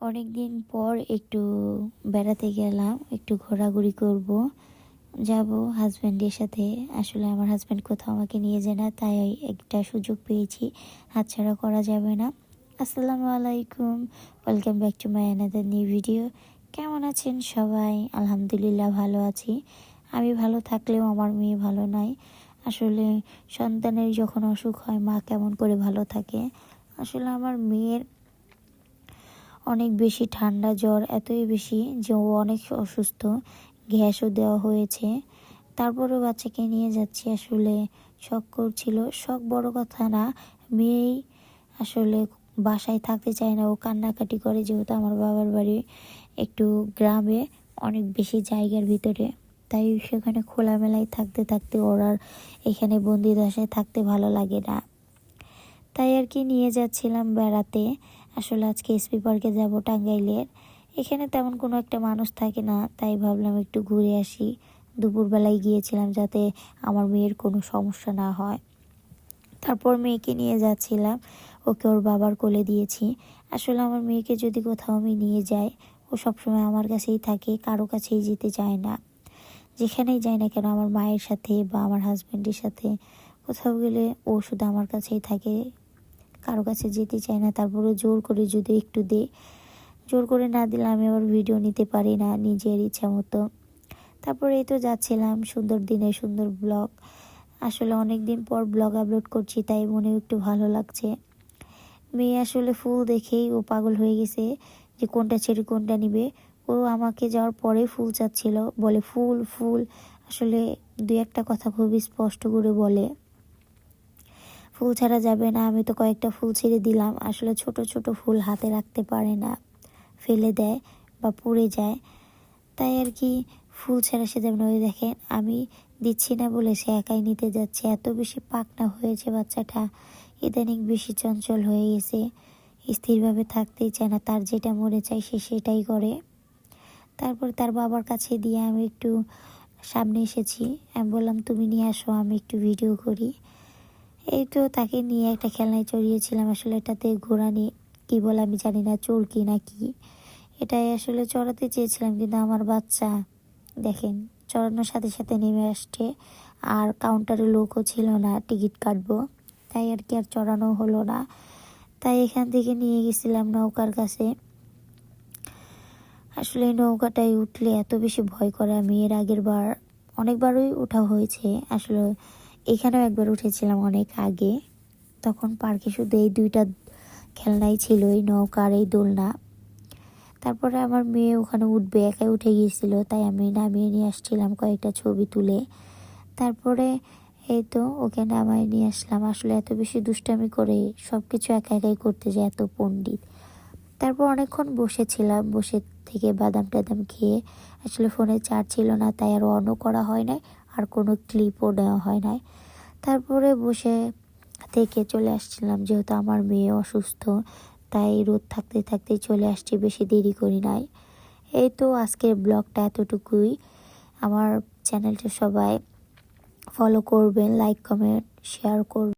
অনেক দিন পর একটু বেড়াতে গেলাম, একটু ঘোরাঘুরি করব, যাব হাজব্যান্ডের সাথে। আসলে আমার হাজব্যান্ড কোথাও আমাকে নিয়ে যায় না, তাই একটা সুযোগ পেয়েছি, হাতছাড়া করা যাবে না। আসসালামু আলাইকুম, welcome back to my another new video. কেমন আছেন সবাই? আলহামদুলিল্লাহ ভালো আছি। আমি ভালো থাকলেও আমার মেয়ে ভালো নাই। আসলে সন্তানের যখন অসুখ হয় মা কেমন করে ভালো থাকে। আসলে আমার মেয়ের অনেক বেশি ঠান্ডা জ্বর, এতই বেশি যে ও অনেক অসুস্থ, গ্যাসও দেওয়া হয়েছে। তারপরেও বাচ্চাকে নিয়ে যাচ্ছি, আসলে শখ করছিল। শখ বড় কথা না, মেয়েই আসলে বাসায় থাকতে চায় না, ও কান্নাকাটি করে। যেহেতু আমার বাবার বাড়ি একটু গ্রামে, অনেক বেশি জায়গার ভিতরে, তাই সেখানে খোলামেলায় থাকতে থাকতে ওর আর এখানে বন্দি দশায় থাকতে ভালো লাগে না। তাই আর কি নিয়ে যাচ্ছিলাম বেড়াতে। আসলে আজকে এসপি পার্কে যাব, টাঙ্গাইলের। এখানে তেমন কোনো একটা মানুষ থাকে না, তাই ভাবলাম একটু ঘুরে আসি। দুপুরবেলায় গিয়েছিলাম যাতে আমার মেয়ের কোনো সমস্যা না হয়। তারপর মেয়েকে নিয়ে যাচ্ছিলাম, ওকে ওর বাবার কোলে দিয়েছি। আসলে আমার মেয়েকে যদি কোথাও আমি নিয়ে যাই, ও সবসময় আমার কাছেই থাকে, কারো কাছেই যেতে চায় না। যেখানেই যাই না কেন, আমার মায়ের সাথে বা আমার হাজব্যান্ডের সাথে কোথাও গেলে ও শুধু আমার কাছেই থাকে, কারো কাছে যেতে চায় না। তারপরে জোর করে যদি একটু দিই, জোর করে না দিলে আমি আবার ভিডিও নিতে পারি না নিজের ইচ্ছা মতো। তারপরে এই তো যাচ্ছিলাম, সুন্দর দিনে সুন্দর ব্লগ। আসলে অনেক দিন পর ব্লগ আপলোড করছি, তাই মনেও একটু ভালো লাগছে। মেয়ে আসলে ফুল দেখেই ও পাগল হয়ে গেছে, যে কোনটা ছেড়ে কোনটা নিবে। ও আমাকে যাওয়ার পরে ফুল চাচ্ছিল, বলে ফুল ফুল। আসলে দুই একটা কথা খুবই স্পষ্ট করে বলে, ফুল ছাড়া যাবে না। আমি তো কয়েকটা ফুল ছেড়ে দিলাম। আসলে ছোট ছোট ফুল হাতে রাখতে পারে না, ফেলে দেয় বা পুড়ে যায়, তাই আর কি ফুল ছাড়া সে যাবে না। ওই দেখেন, আমি দিচ্ছি না বলে সে একাই নিতে যাচ্ছে। এত বেশি পাকনা হয়েছে বাচ্চাটা, ইদানিং বেশি চঞ্চল হয়ে গেছে, স্থিরভাবে থাকতেই চায় না। তার যেটা মনে চায় সে সেটাই করে। তারপর তার বাবার কাছে দিয়ে আমি একটু সামনে এসেছি। আমি বললাম তুমি নিয়ে আসো, আমি একটু ভিডিও করি। এই তো তাকে নিয়ে একটা খেলনায় চড়িয়েছিলাম। আসলে এটাতে ঘোড়া নিয়ে কী বলে আমি জানি না, চরকি না কি, এটাই আসলে চড়াতে চেয়েছিলাম, কিন্তু আমার বাচ্চা দেখেন চড়ানোর সাথে সাথে নেমে আসছে। আর কাউন্টারে লোকও ছিল না টিকিট কাটবো, তাই আর কি আর চড়ানো হলো না। তাই এখান থেকে নিয়ে গেছিলাম নৌকার কাছে। আসলে এই নৌকাটায় উঠলে এত বেশি ভয় করে, আমি এর আগের বার অনেকবারই ওঠা হয়েছে। আসলে এখানেও একবার উঠেছিলাম অনেক আগে, তখন পার্কে শুধু এই দুইটা খেলনাই ছিল, এই নৌকা আর এই দোলনা। তারপরে আমার মেয়ে ওখানে উঠবে, একাই উঠে গিয়েছিল, তাই আমি নামিয়ে নিয়ে আসছিলাম কয়েকটা ছবি তুলে। তারপরে এই তো ওকে নামায় নিয়ে আসলাম। আসলে এত বেশি দুষ্টামি করে, সব কিছু একা একাই করতে যায়, এত পণ্ডিত। তারপর অনেকক্ষণ বসেছিলাম, বসে থেকে বাদাম টাদাম খেয়ে। আসলে ফোনে চার্জ ছিল না, তাই আর অনও করা হয় নাই, আর কোনো ক্লিপও নেওয়া হয় নাই। তারপরে বসে থেকে চলে আসছিলাম, যেহেতু আমার মেয়ে অসুস্থ, তাই রোদ থাকতে থাকতেই চলে আসছি, বেশি দেরি করি নাই। এই তো আজকের ব্লগটা এতটুকুই। আমার চ্যানেলটা সবাই ফলো করবেন, লাইক কমেন্ট শেয়ার করবেন।